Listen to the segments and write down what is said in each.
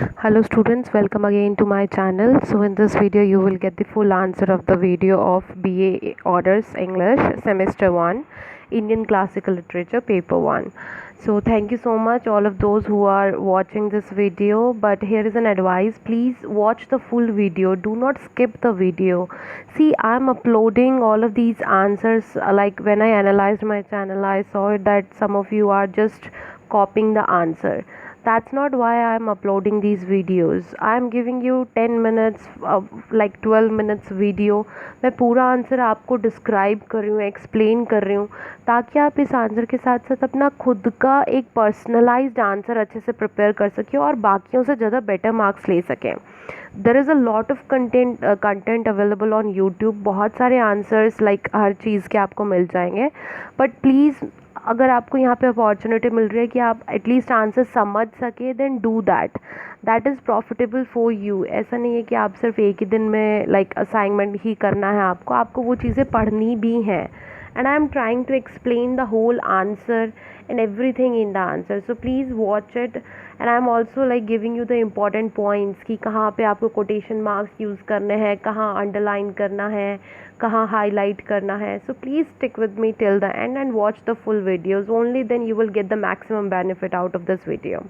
Hello students, welcome again to my channel. So in this video you will get the full answer of the video of BA Honors English Semester 1 Indian Classical Literature Paper 1. So thank you so much all of those who are watching this video, but here is an advice: please watch the full video, do not skip the video. See, I'm uploading all of these answers, like when I analyzed my channel I saw that some of you are just copying the answer. That's not why I'm uploading these videos. I'm giving you 10 minutes, like 12 minutes video. मैं पूरा answer आपको describe कर रही हूँ, explain कर रही हूँ, ताकि आप इस आंसर के साथ साथ अपना खुद का एक पर्सनलाइज्ड आंसर अच्छे से प्रिपेयर कर सकें और बाकियों से ज़्यादा बेटर मार्क्स ले सकें. There is a lot of content available on YouTube. बहुत सारे आंसर्स लाइक हर चीज़ के आपको मिल जाएंगे, बट प्लीज़ अगर आपको यहाँ पे अपॉर्चुनिटी मिल रही है कि आप एटलीस्ट आंसर समझ सके, then do that is profitable for you. ऐसा नहीं है कि आप सिर्फ एक ही दिन में लाइक असाइनमेंट ही करना है, आपको वो चीज़ें पढ़नी भी हैं. And I am trying to explain the whole answer and everything in the answer, so please watch it. And I am also like giving you the important points कि कहाँ पे आपको quotation marks use करने हैं, कहाँ underline करना है, कहाँ highlight करना है. So please stick with me till the end and watch the full videos. Only then you will get the maximum benefit out of this video.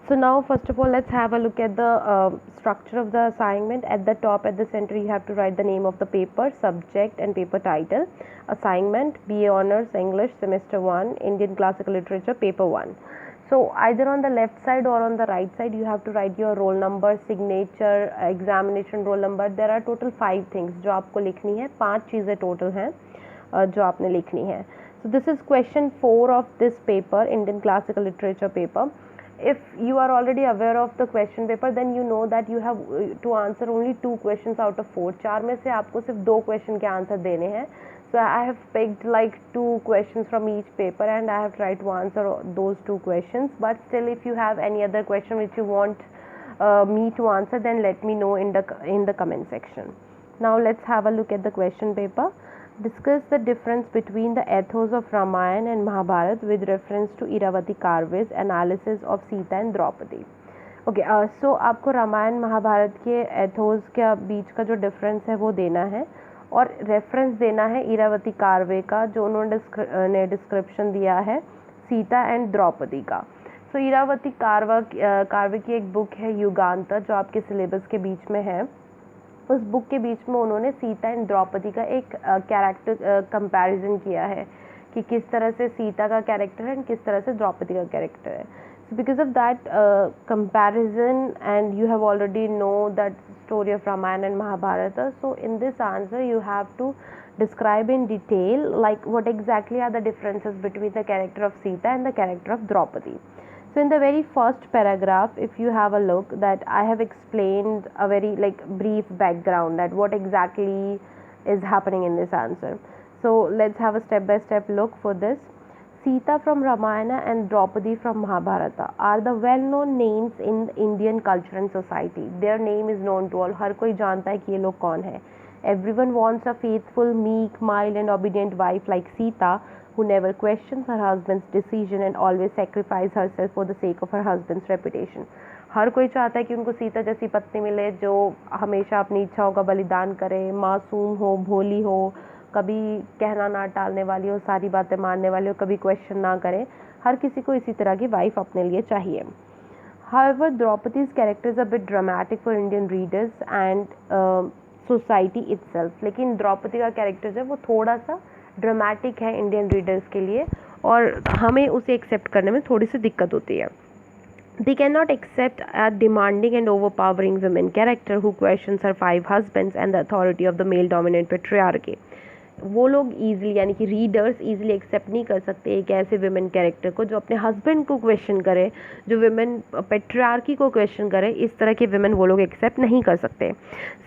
So now first of all let's have a look at the structure of the assignment. At the top, at the center, you have to write the name of the paper, subject and paper title. Assignment: BA Honors English Semester 1 Indian Classical Literature Paper 1. So either on the left side or on the right side you have to write your roll number, signature, examination roll number. There are total 5 things जो आपको लिखनी है. 5 चीज़ें total हैं जो आपने लिखनी है. So this is question 4 of this paper, Indian Classical Literature paper. If you are already aware of the question paper, then you know that you have to answer only 2 questions out of 4. 4 में से आपको सिर्फ 2 question के answer देने हैं. So I have picked like 2 questions from each paper and I have tried to answer those 2 questions. But still, if you have any other question which you want me to answer, then let me know in the comment section. Now let's have a look at the question paper. Discuss the difference between the ethos of Ramayana and Mahabharata with reference to Iravati Karve's analysis of Sita and Draupadi. Okay, so आपको रामायण महाभारत के Athos के बीच का जो difference है वो देना है और रेफरेंस देना है इरावती कार्वे का, जो उन्होंने डिस्क्रिप्शन दिया है सीता एंड द्रौपदी का. सो इरावती कार्वे की एक बुक है युगांतर, जो आपके सिलेबस के बीच में है. उस बुक के बीच में उन्होंने सीता एंड द्रौपदी का एक कैरेक्टर कंपैरिजन किया है कि किस तरह से सीता का कैरेक्टर है एंड किस तरह से द्रौपदी का कैरेक्टर है. So because of that comparison and you have already know that story of Ramayana and Mahabharata, so in this answer you have to describe in detail like what exactly are the differences between the character of Sita and the character of Draupadi. So in the very first paragraph, if you have a look, that I have explained a very like brief background that what exactly is happening in this answer. So let's have a step by step look for this. Sita from Ramayana and Draupadi from Mahabharata are the well known names in Indian culture and society. Their name is known to all. हर कोई जानता है कि ये लोग कौन है. Everyone wants a faithful, meek, mild and obedient wife like Sita, who never questions her husband's decision and always sacrifices herself for the sake of her husband's reputation. हर कोई चाहता है कि उनको सीता जैसी पत्नी मिले जो हमेशा अपनी इच्छाओं का बलिदान करे, मासूम हो, भोली हो, कभी कहना ना टालने वाली हो, सारी बातें मानने वाली हो, कभी क्वेश्चन ना करे. हर किसी को इसी तरह की वाइफ अपने लिए चाहिए. However, Draupadi's character is a bit dramatic for Indian readers and society itself. लेकिन द्रौपदी का कैरेक्टर जो है वो थोड़ा सा ड्रामेटिक है इंडियन रीडर्स के लिए और हमें उसे एक्सेप्ट करने में थोड़ी सी दिक्कत होती है. They cannot accept a demanding and overpowering women character who questions her 5 husbands and the authority of the male dominant patriarchy. वो लोग ईजिली यानी कि रीडर्स ईजिली एक्सेप्ट नहीं कर सकते एक ऐसे विमेन कैरेक्टर को जो अपने हस्बैंड को क्वेश्चन करे, जो विमेन पेट्रियार्की को क्वेश्चन करे. इस तरह के विमेन वो लोग एक्सेप्ट नहीं कर सकते.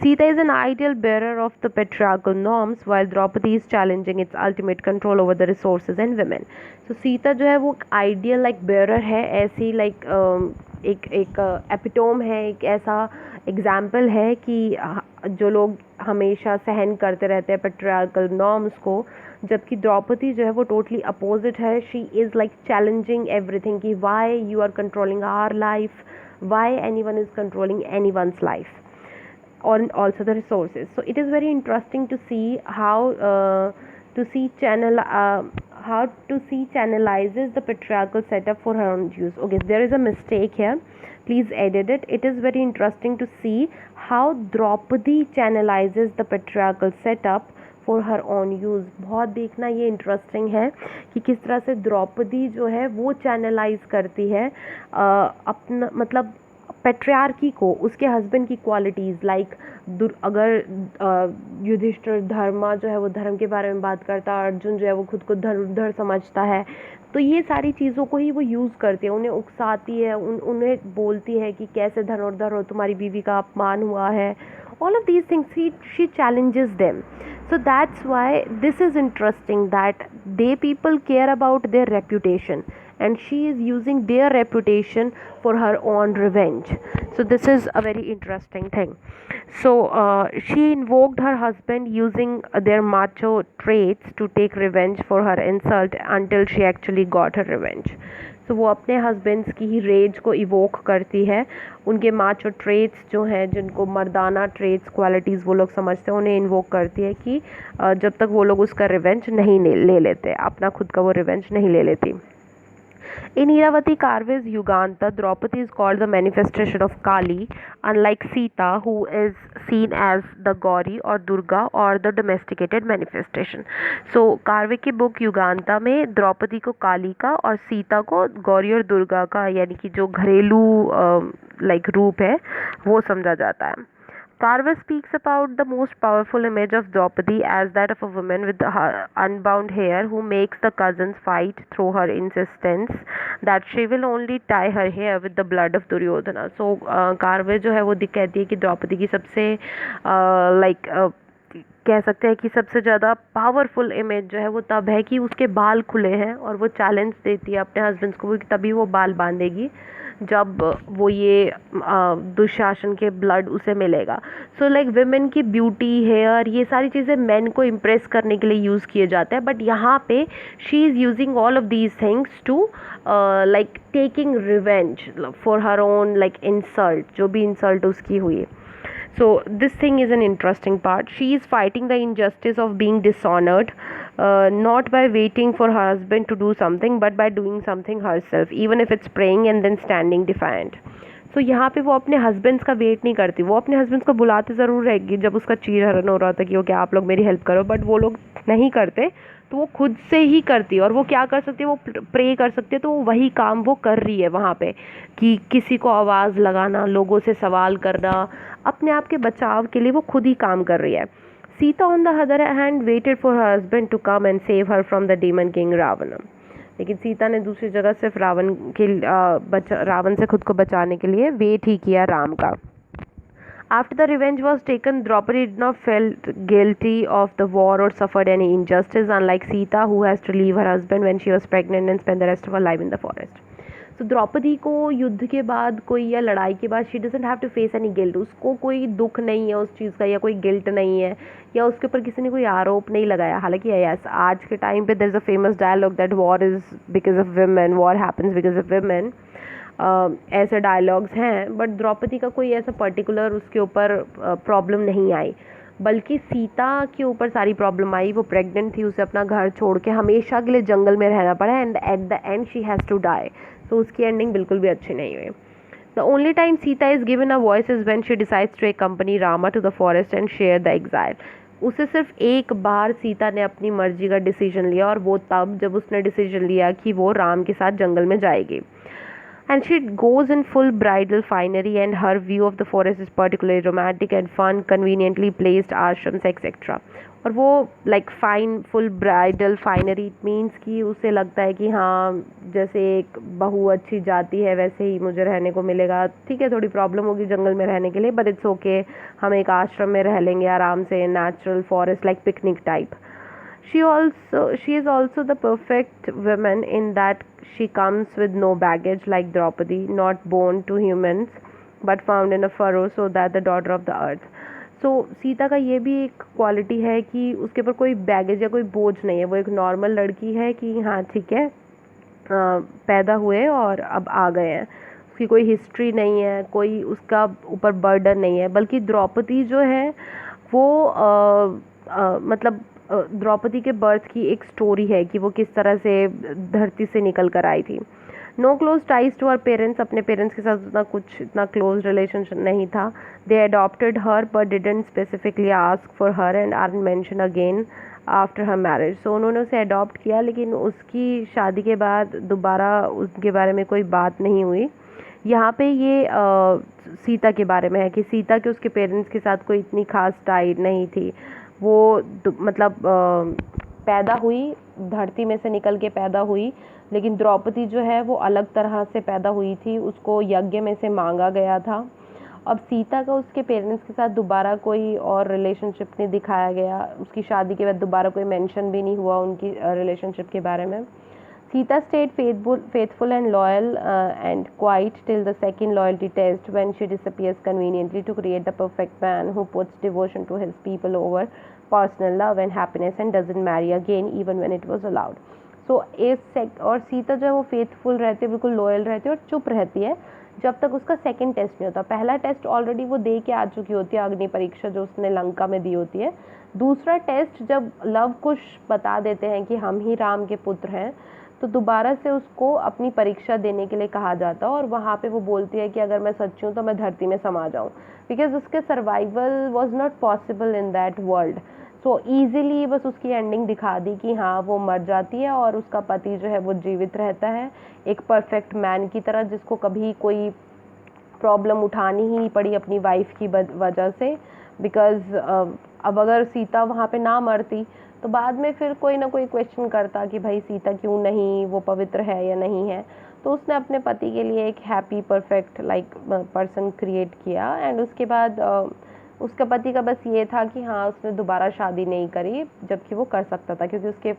Sita is an ideal bearer of the patriarchal norms while Draupadi is challenging its ultimate control over the resources and women. तो सीता जो है वो आइडियल लाइक बेरर है, ऐसी लाइक एक एपिटोम है, एक ऐसा एग्जाम्पल है कि जो लोग हमेशा सहन करते रहते हैं पेट्रियार्कल नॉर्म्स को, जबकि द्रौपदी जो है वो टोटली अपोजिट है. She is like challenging everything कि why you are controlling our life, why anyone is controlling anyone's life, or also the resources. So it is very interesting to see how to see channelizes the patriarchal setup for her own use. Okay, there is a mistake here, please edit it. It is very interesting to see how Draupadi channelizes the patriarchal setup for her on use. बहुत देखना ये interesting है कि किस तरह से द्रौपदी जो है वो चैनलाइज करती है अपना मतलब पेट्रियार्की को, उसके हस्बैंड की क्वालिटीज़ लाइक अगर युधिष्ठिर धर्मा जो है वो धर्म के बारे में बात करता है, अर्जुन जो है वो खुद को धर्मधर समझता है, तो ये सारी चीज़ों को ही वो यूज़ करती है, उन्हें उकसाती है, उन्हें बोलती है कि कैसे धनुर्धर हो, तुम्हारी बीवी का अपमान हुआ है. All of these things she challenges them. So that's why this is interesting, that they people care about their reputation and she is using their reputation for her own revenge. So this is a very interesting thing. So she invoked her husband using their macho traits to take revenge for her insult until she actually got her revenge. तो वो अपने husbands की ही raise को evoke करती है, उनके macho traits जो हैं, जिनको मर्दाना ट्रेट्स क्वालिटीज़ वो लोग समझते हैं, उन्हें इन्वोक करती है कि जब तक वो लोग उसका रिवेंज नहीं ले लेते, अपना खुद का वो रिवेंज नहीं ले लेती. In Iravati Karve's Yuganta, Draupadi is called the manifestation of Kali, unlike Sita, who is seen as the Gauri or Durga or the domesticated manifestation. So Karve की बुक युगांता में द्रौपदी को काली का और सीता को गौरी और दुर्गा का, यानी कि जो घरेलू रूप है वो समझा जाता है. Karve speaks about the most powerful image of Draupadi as that of a woman with unbound hair who makes the cousins fight through her insistence that she will only tie her hair with the blood of Duryodhana. So Karve जो है वो कहती है कि द्रौपदी की सबसे कह सकते हैं कि सबसे ज़्यादा पावरफुल इमेज जो है वो तब है कि उसके बाल खुले हैं, और वो चैलेंज देती है अपने हस्बैंड्स को कि तभी वो बाल बांधेगी जब वो ये दुशासन के ब्लड उसे मिलेगा. सो विमेन की ब्यूटी, हेयर, ये सारी चीज़ें मेन को इम्प्रेस करने के लिए यूज़ किए जाते हैं, बट यहाँ पे she is using all of these things to taking revenge for her own insult, जो भी इंसल्ट उसकी हुई. So this thing is an interesting part. She is fighting the injustice of being dishonored, not by waiting for her husband to do something, but by doing something herself, even if it's praying and then standing defiant. So यहाँ पे वो अपने husbands का wait नहीं करती, वो अपने husbands को बुलाते ज़रूर रहेगी जब उसका चीरहरण हो रहा था कि ओके आप लोग मेरी हेल्प करो, बट वो लोग नहीं करते, तो वो खुद से ही करती है. और वो क्या कर सकती है, वो प्रे कर सकती है, तो वही काम वो कर रही है वहाँ पे, कि किसी को आवाज़ लगाना, लोगों से सवाल करना, अपने आप के बचाव के लिए वो खुद ही काम कर रही है. Sita on the other hand waited for her husband to come and save her from the demon king Ravana. लेकिन सीता ने दूसरी जगह सिर्फ रावण से खुद को बचाने के लिए वेट ही किया राम का. After the revenge was taken, Draupadi did not feel guilty of the war or suffered any injustice, unlike Sita, who has to leave her husband when she was pregnant and spend the rest of her life in the forest. So Draupadi को युद्ध के बाद कोई, या लड़ाई के बाद, she doesn't have to face any guilt. उसको कोई दुख नहीं है उस चीज़ का, या कोई गिल्ट नहीं है, या उसके ऊपर किसी ने कोई आरोप नहीं लगाया. हालांकि यस, आज के टाइम पे there is a famous dialogue that war is because of women, war happens because of women. ऐसे डायलॉग्स हैं, बट द्रौपदी का कोई ऐसा पर्टिकुलर उसके ऊपर प्रॉब्लम नहीं आई, बल्कि सीता के ऊपर सारी प्रॉब्लम आई. वो प्रेग्नेंट थी, उसे अपना घर छोड़ के हमेशा के लिए जंगल में रहना पड़ा, and at the end she has to die. तो उसकी एंडिंग बिल्कुल भी अच्छी नहीं हुई. The only time Sita is given a voice is when she decides to accompany Rama to the forest and share the exile. उसे सिर्फ एक बार सीता ने अपनी मर्जी का डिसीजन लिया, और वो तब जब उसने डिसीजन लिया कि वो राम के साथ जंगल में जाएगी. And she goes in full bridal finery, and her view of the forest is particularly romantic and fun, conveniently placed ashrams etc. और वो fine full bridal finery means कि उसे लगता है कि हाँ, जैसे एक बहू अच्छी जाती है वैसे ही मुझे रहने को मिलेगा. ठीक है, थोड़ी प्रॉब्लम होगी जंगल में रहने के लिए, बट इट्स ओके, हम एक आश्रम में रह लेंगे आराम से, natural forest picnic type. She is also the perfect woman in that she comes with no baggage like Draupadi, not born to humans but found in a furrow, so that the daughter of the earth. So Sita का ये भी एक quality है कि उसके ऊपर कोई baggage या कोई बोझ नहीं है. वो एक नॉर्मल लड़की है कि हाँ ठीक है, पैदा हुए और अब आ गए हैं. उसकी कोई हिस्ट्री नहीं है, कोई उसका ऊपर बर्डन नहीं है, बल्कि द्रौपदी जो है वो मतलब द्रौपदी के बर्थ की एक स्टोरी है कि वो किस तरह से धरती से निकल कर आई थी। No close ties to her parents, अपने पेरेंट्स के साथ इतना क्लोज रिलेशनशिप नहीं था। They adopted her but didn't specifically ask for her and are mention again after her marriage. So उन्होंने उसे अडॉप्ट किया, लेकिन उसकी शादी के बाद दोबारा उसके बारे में कोई बात नहीं हुई। यहाँ पे ये सीता के बारे में है कि सीता के उसके पेरेंट्स के साथ कोई इतनी खास टाई नहीं थी। वो मतलब पैदा हुई, धरती में से निकल के पैदा हुई, लेकिन द्रौपदी जो है वो अलग तरह से पैदा हुई थी, उसको यज्ञ में से मांगा गया था। अब सीता का उसके पेरेंट्स के साथ दोबारा कोई और रिलेशनशिप नहीं दिखाया गया, उसकी शादी के बाद दोबारा कोई मेंशन भी नहीं हुआ उनकी रिलेशनशिप के बारे में। Sita stayed faithful and loyal and quiet till the second loyalty test, when she disappears conveniently to create the perfect man who puts devotion to his people over personal love and happiness and doesn't marry again even when it was allowed. So और सीता जो है वो faithful रहती है, बिल्कुल loyal रहती है और चुप रहती है जब तक उसका सेकंड टेस्ट नहीं होता। पहला टेस्ट ऑलरेडी वो दे के आ चुकी होती है, अग्नि परीक्षा जो उसने लंका में दी होती है। दूसरा टेस्ट जब लव कुश बता देते हैं कि हम ही राम के पुत्र हैं, तो दोबारा से उसको अपनी परीक्षा देने के लिए कहा जाता है और वहाँ पे वो बोलती है कि अगर मैं सच्ची हूँ तो मैं धरती में समा जाऊँ, बिकॉज उसके survival was not possible in that world. So easily बस उसकी एंडिंग दिखा दी कि हाँ वो मर जाती है और उसका पति जो है वो जीवित रहता है, एक परफेक्ट मैन की तरह, जिसको कभी कोई प्रॉब्लम उठानी ही नहीं पड़ी अपनी वाइफ की वजह से। बिकॉज अब अगर सीता वहाँ पे ना मरती तो बाद में फिर कोई ना कोई क्वेश्चन करता कि भाई सीता क्यों नहीं, वो पवित्र है या नहीं है। तो उसने अपने पति के लिए एक हैप्पी परफेक्ट पर्सन क्रिएट किया, एंड उसके बाद उसका पति का बस ये था कि हाँ उसने दोबारा शादी नहीं करी, जबकि वो कर सकता था क्योंकि उसके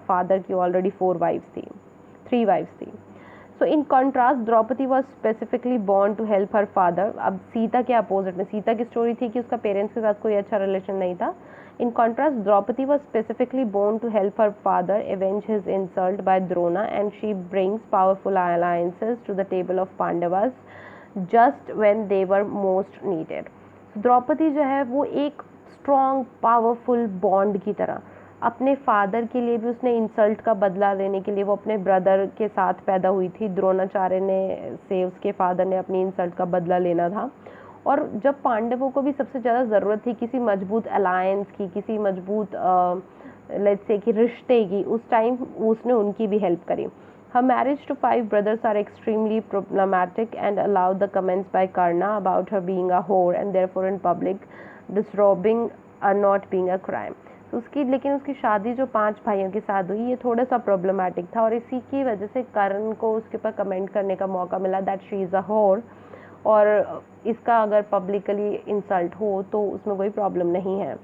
फादर की ऑलरेडी 3 वाइफ्स थी। So in contrast Draupadi was specifically born to help her father. अब सीता के अपोजिट में, सीता की स्टोरी थी कि उसका पेरेंट्स के साथ कोई अच्छा रिलेशन नहीं था। In contrast, Draupadi was specifically born to help her father avenge his insult by Drona, and she brings powerful alliances to the table of Pandavas just when they were most needed. Draupadi जो है वो एक strong powerful bond की तरह, अपने father के लिए भी उसने इंसल्ट का बदला लेने के लिए, वो अपने ब्रदर के साथ पैदा हुई थी, द्रोणाचार्य ने से उसके फादर ने अपनी इंसल्ट का बदला लेना था। और जब पांडवों को भी सबसे ज़्यादा ज़रूरत थी किसी मजबूत अलायंस की, किसी मजबूत लेट्स से कि रिश्ते की, उस टाइम उसने उनकी भी हेल्प करी। Her marriage to 5 brothers are extremely problematic and allow the comments by Karna about her being a whore and therefore in public disrobing or not being a crime. लेकिन उसकी शादी जो 5 भाइयों के साथ हुई, ये थोड़ा सा प्रॉब्लमेटिक था और इसी की वजह से कर्ण को उसके ऊपर कमेंट करने का मौका मिला दैट शी इज़ अ होर, और इसका अगर पब्लिकली इंसल्ट हो तो उसमें कोई प्रॉब्लम नहीं है।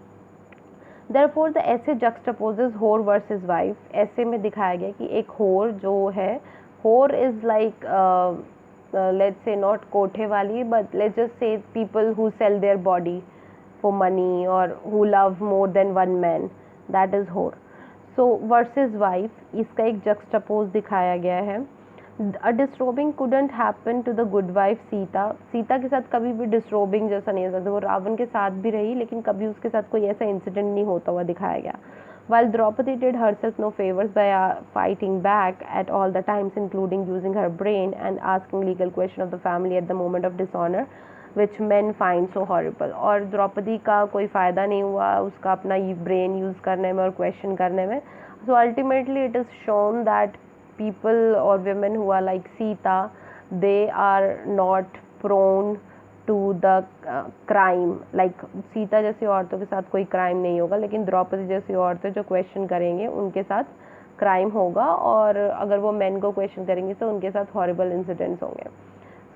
Therefore the essay juxtaposes whore versus wife. ऐसे में दिखाया गया कि एक होर जो है, whore is like let's say not कोठे वाली, but let's just say people who sell their body for money और who love more than one man, that is whore. So versus wife, इसका एक जक्स्टपोज दिखाया गया है। A disrobing couldn't happen to the good wife Sita. Sita के साथ कभी भी डिसरोबिंग जैसा नहीं हो सकता, वो रावण के साथ भी रही लेकिन कभी उसके साथ कोई ऐसा इंसिडेंट नहीं होता हुआ दिखाया गया। While Draupadi did herself no favors by fighting back at all the times, including using her brain and asking legal question of the family at the moment of dishonor, which men find so horrible। और द्रौपदी का कोई फ़ायदा नहीं हुआ उसका अपना brain use करने में और क्वेश्चन करने में। So ultimately it is shown that people or women who are like Sita, they are not prone to the crime। like Sita जैसी औरतों के साथ कोई क्राइम नहीं होगा, लेकिन द्रौपदी जैसी औरतें जो क्वेश्चन करेंगे उनके साथ क्राइम होगा, और अगर वो मेन को क्वेश्चन करेंगे तो उनके साथ हॉरिबल इंसिडेंट्स होंगे।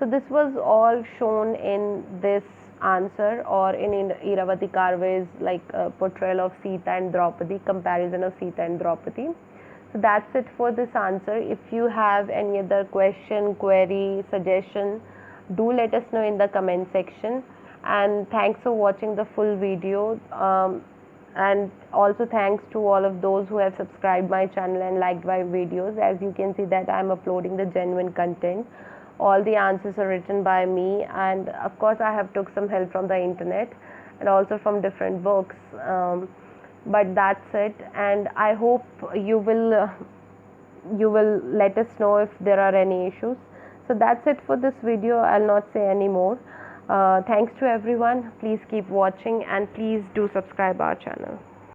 So this was all shown in this answer or in Iravati Karve's portrayal of Sita and Draupadi, comparison of Sita and Draupadi. So that's it for this answer. If you have any other question, query, suggestion, do let us know in the comment section. And thanks for watching the full video. And also thanks to all of those who have subscribed my channel and liked my videos. As you can see that I am uploading the genuine content. all the answers are written by me, and of course I have took some help from the internet and also from different books, but that's it. And I hope you will let us know if there are any issues. So that's it for this video. I'll not say any more. Thanks to everyone. Please keep watching and please do subscribe our channel.